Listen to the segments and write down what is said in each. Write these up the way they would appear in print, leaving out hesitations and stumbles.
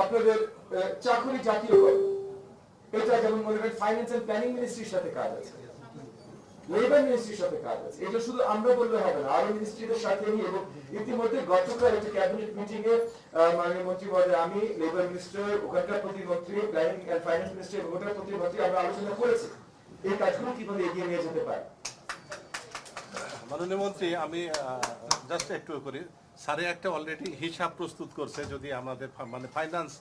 আপনাদের চাকরি জাতীয়করণ, এটা যেমন মনে করেন ফাইন্যান্স এন্ড প্ল্যানিং মিনিস্ট্রির সাথে কাজ আছে, লেবার মিনিস্ট্রির সাথে কাজ আছে। এটা শুধু আমরা বললে হবে না, আরো মিনিস্ট্রিদের সাথে নিয়ে। এবং ইতিমধ্যে গতকাল একটা ক্যাবিনেট মিটিং এ মাননীয় মন্ত্রী মহোদয়, আমি, লেবার মিনিস্টার, ওখানকার প্রতিমন্ত্রী, প্ল্যানিং এন্ড ফাইন্যান্স মিনিস্ট্রি এবং ওখানকার প্রতিমন্ত্রী আমরা আলোচনা করেছি এই কাজগুলো কিভাবে এগিয়ে নিয়ে যেতে পারে। মাননীয় মন্ত্রী, আমি জাস্ট একটু করি, স্যারে একটা অলরেডি হিসাব প্রস্তুত করছে, যদি আমাদের মানে ফাইন্যান্স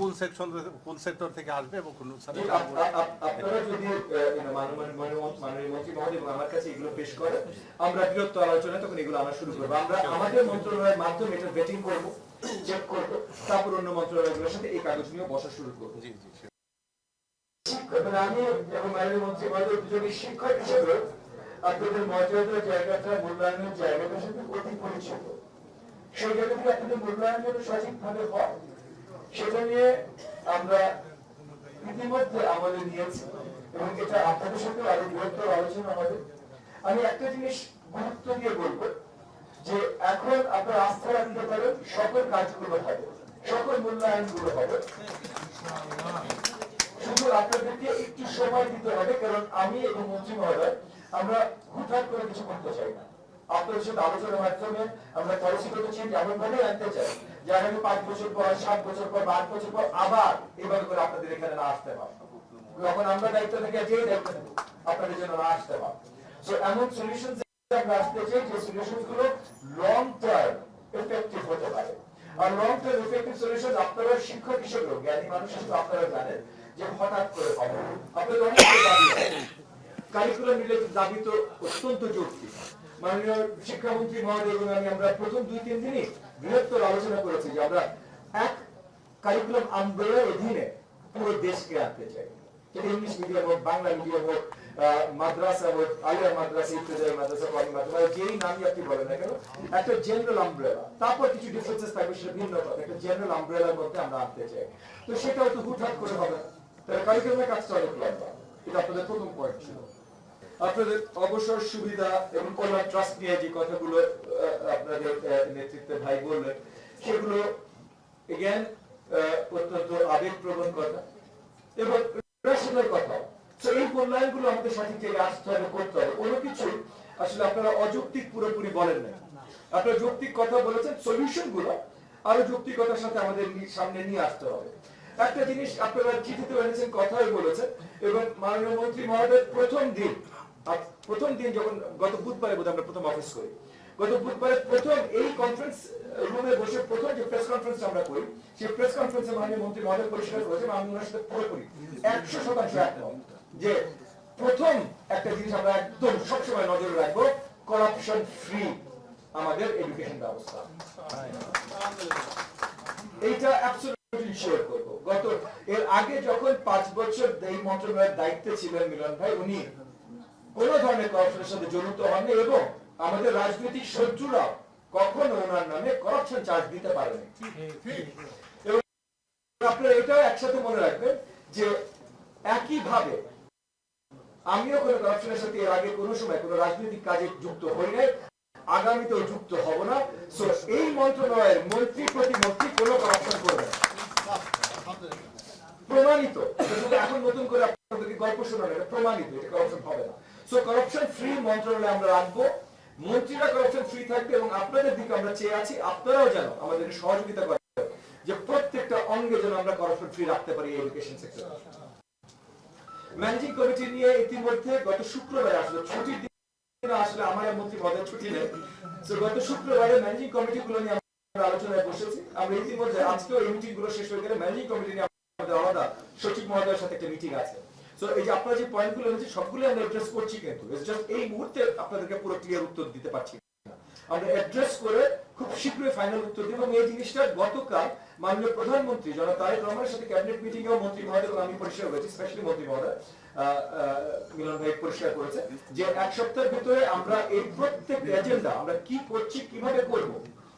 কোন সেকশন কোন সেক্টর থেকে আসবে এবং কোন আপনারা যদি মাননীয় মন্ত্রী মহোদয় এবং আমার কাছে এগুলো পেশ করে, আমরা বৃহত্তর আলোচনা তখন এগুলো আমরা শুরু করবো। আমরা আমাদের মন্ত্রণালয়ের মাধ্যমে এটা ভেটিং করবো, চেক করবো, তারপর অন্য মন্ত্রণালয়গুলোর সাথে এই কাগজ নিয়ে বসা শুরু করবো। জি জি। আমি এবং মাননীয় মন্ত্রী মহোদয় দুজনই শিক্ষক হিসেবে আপনাদের মর্যাদার জায়গাটা, মূল্যায়নের জায়গাটার সাথে অতি পরিচিত। সেই জায়গা থেকে আপনাদের মূল্যায়ন যেন সঠিকভাবে হয় সেটা নিয়ে আমরা ইতিমধ্যে আমাদের নিয়েছি এবং এটা আপনাদের সাথে আরো বৃহত্তর আলোচনা হবে। আমি একটা জিনিস গুরুত্ব দিয়ে বলবো যে এখন আপনারা আস্থা রাখতে পারেন, সকল কাজগুলো হবে, সকল মূল্যায়নগুলো হবে, শুধু আপনাদেরকে একটু সময় দিতে হবে। কারণ আমি এবং মন্ত্রী মহোদয় আমরা হুটহাট করে কিছু করতে চাই না। আপনাদের সাথে আলোচনার মাধ্যমে আমরা পলিসিগত চেঞ্জ এমন ভাবে আনতে চাই যে আগামী 5 বছর পর, 7 বছর পর, 8 বছর পর আবার এভাবে করে আপনাদের এখানে না আসতে পারবো, যখন আমরা দায়িত্ব থেকে যে দায়িত্ব নেব আপনাদের জন্য না আসতে পারবো। সো এমন সলিউশন আমরা আসতে চাই যে সলিউশন গুলো লং টার্ম এফেক্টিভ হতে পারে। আর লং টার্ম এফেক্টিভ সলিউশন আপনারা শিক্ষক হিসেবে, জ্ঞানী মানুষ হিসেবে আপনারা জানেন যে হঠাৎ করে হবে। আপনাদের অনেক দাবি আছে, কারিকুলাম রিলেটেড দাবি তো অত্যন্ত যৌক্তিক। মাননীয় শিক্ষামন্ত্রী মহোদয় এবং আমি আমরা প্রথম 2-3 দিনই বৃহত্তর আলোচনা করেছি যে আমরা এক কারিকুলাম আমব্রেলার অধীনে পুরো দেশকে আনতে চাই। সেটা ইংলিশ মিডিয়াম হোক, বাংলা মিডিয়াম হোক, মাদ্রাসা হোক, আলিয়া মাদ্রাসা, ইফতেদায়ী মাদ্রাসা, কওমি মাদ্রাসা, যেই নামই আপনি বলেন না কেন, একটা জেনারেল আমব্রেলা, তারপর কিছু ডিফারেন্সেস থাকবে, সেটা ভিন্ন কথা, একটা জেনারেল আমব্রেলার মধ্যে আমরা আনতে চাই। তো সেটাও তো হুটহাট করে হবে না, তাহলে কারিকুলামের কাজটা অনেক লম্বা। এটা আপনাদের প্রথম পয়েন্ট ছিল। আপনাদের অবসর সুবিধা এবং কল্যাণ ট্রাস্ট নিয়ে যে কথাগুলো আপনাদের নেতৃত্বে ভাই বললেন, সেগুলো এগেন অত্যন্ত আবেগপ্রবণ কথা এবং রেশনাল কথা। তো এই মূল্যায়নগুলো আমাদের সঠিক জায়গায় আসতে হবে, করতে হবে। কোনো কিছু আসলে আপনারা অযৌক্তিক পুরোপুরি বলেন না, আপনারা যৌক্তিক কথা বলেছেন, সলিউশন গুলো আরো যৌক্তিকতার সাথে আমাদের সামনে নিয়ে আসতে হবে। একটা জিনিস আপনারা চিঠিতে এনেছেন, কথাই বলেছেন, এবং মাননীয় মন্ত্রী মহোদয় প্রথম দিন যখন গত বুধবারে বোধহয় আমরা প্রথম অফিস করি, গত বুধবারে প্রথম এই কনফারেন্স রুমে বসে প্রথম যে প্রেস কনফারেন্স আমরা করি, সেই প্রেস কনফারেন্সে মাননীয় মন্ত্রী মহোদয় পরিষ্কার করেছেন, আমি ওনার সাথে পুরোপুরি 100% একমত যে প্রথম একটা জিনিস আমরা একদম সবসময় নজরে রাখবো, করাপশন ফ্রি আমাদের এডুকেশন ব্যবস্থা। এইটা অ্যাবসলিউটলি শিওর করব। এর আগে যখন 5 বছর এই মন্ত্রণালয়ের দায়িত্বে ছিলেন মিলন ভাই, উনি কোন ধরনের করাপশনের সাথে জড়িত হননি এবং আমাদের রাজনৈতিক শত্রুরা কখনো ওনার নামে করাপশন চার্জ দিতে পারেনি। এবং আপনারা এটাও একসাথে মনে রাখবেন যে একইভাবে আমিও কোনো করাপশনের সাথে এর আগে কোনো সময় কোনো রাজনৈতিক কাজে যুক্ত হই নাই, আগামীতেও যুক্ত হব না। সো এই মন্ত্রণালয়ের মন্ত্রী প্রতিমন্ত্রী কোনো করাপশন করবে না, প্রমাণিত। এখন নতুন করে আপনাদেরকে গল্প শোনানো, এটা প্রমাণিত, এটা করাপশন হবে না। সো করাপশন ফ্রি মন্ত্রণালয় আমরা রাখবো, মন্ত্রীরা করাপশন ফ্রি থাকবে এবং আপনাদের দিকে আমরা চেয়ে আছি আপনারাও যেন আমাদের সহযোগিতা করেন যে প্রত্যেকটা অঙ্গে যেন আমরা করাপশন ফ্রি রাখতে পারি এডুকেশন সেক্টর। ম্যানেজিং কমিটি নিয়ে ইতিমধ্যে গত শুক্রবারে আসলে ছুটির দিন, আসলে আমার মন্ত্রী মহোদয় ছুটি নেই, তো গত শুক্রবারে ম্যানেজিং কমিটি গুলো নিয়ে আমরা আলোচনায় বসেছি। আমরা ইতিমধ্যে আজকেও এই মিটিং গুলো শেষ হয়ে গেলে ম্যানেজিং কমিটি নিয়ে আমাদের আলাদা সচিব মহোদয়ের সাথে একটা মিটিং আছে। সো এই যে আপনারা যে পয়েন্টগুলো এনেছেন সবগুলো আমরা অ্যাড্রেস করছি, কিন্তু জাস্ট এই মুহূর্তে আপনাদেরকে পুরো ক্লিয়ার উত্তর দিতে পারছি না। আমরা অ্যাড্রেস করে খুব শীঘ্রই ফাইনাল উত্তর দেব। এবং এই জিনিসটা গতকাল মাননীয় প্রধানমন্ত্রী জনাব তারেক রহমানের সাথে ক্যাবিনেট মিটিং এও মন্ত্রী মহোদয় এবং আমি পরিষ্কার করেছি, স্পেশালি মন্ত্রী মহোদয় মিলন ভাই পরিষ্কার করেছে যে 1 সপ্তাহের ভিতরে আমরা এই প্রত্যেক এজেন্ডা আমরা কি করছি, কিভাবে করব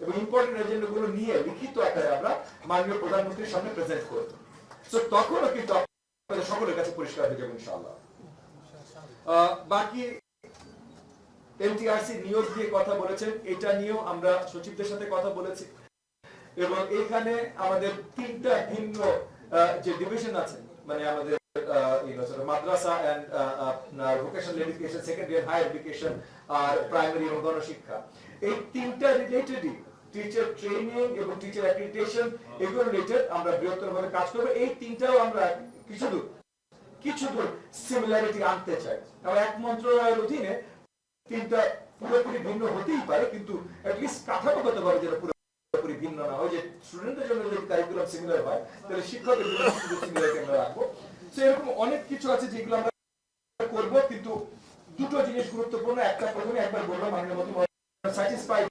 এবং ইম্পর্টেন্ট এজেন্ডা গুলো নিয়ে লিখিত আকারে আমরা মাননীয় প্রধানমন্ত্রীর সামনে প্রেজেন্ট করব। সো তখনও কিন্তু আপনাদের সকলের কাছে পরিষ্কার হয়ে যাবে ইনশাআল্লাহ। বাকি এনটিআরসি নিয়োগ দিয়ে কথা বলেছেন, এটা নিয়েও আমরা সচিবদের সাথে কথা বলেছি। এবং এখানে আমাদের তিনটা ভিন্ন যে ডিভিশন আছে, মানে আমাদের মাদ্রাসা and vocational education, secondary and higher education আর প্রাইমারি এবং গণশিক্ষা, এই তিনটা রিলেটেডই টিচার ট্রেনিং এবং টিচার অ্যাক্রিডিটেশন এগুলো রিলেটেড আমরা বৃহত্তরভাবে কাজ করব। এই তিনটাও আমরা কিছু দূর সিমিলারিটি আনতে চাই। আমরা এক মন্ত্রণালয়ের অধীনে তিনটা পুরোপুরি ভিন্ন হতেই পারে, কিন্তু অ্যাটলিস্ট কাঠামোগতভাবে যেটা পুরোপুরি ভিন্ন না হয়, যে স্টুডেন্টদের জন্য যদি কারিকুলাম সিমিলার হয় তাহলে শিক্ষকদের জন্য সিমিলারিটি আমরা রাখবো। তো এরকম অনেক কিছু আছে যেগুলো আমরা করব, কিন্তু দুটো জিনিস গুরুত্বপূর্ণ। একটা প্রথমে একবার বললাম, মাননীয় মন্ত্রী স্যাটিসফাইড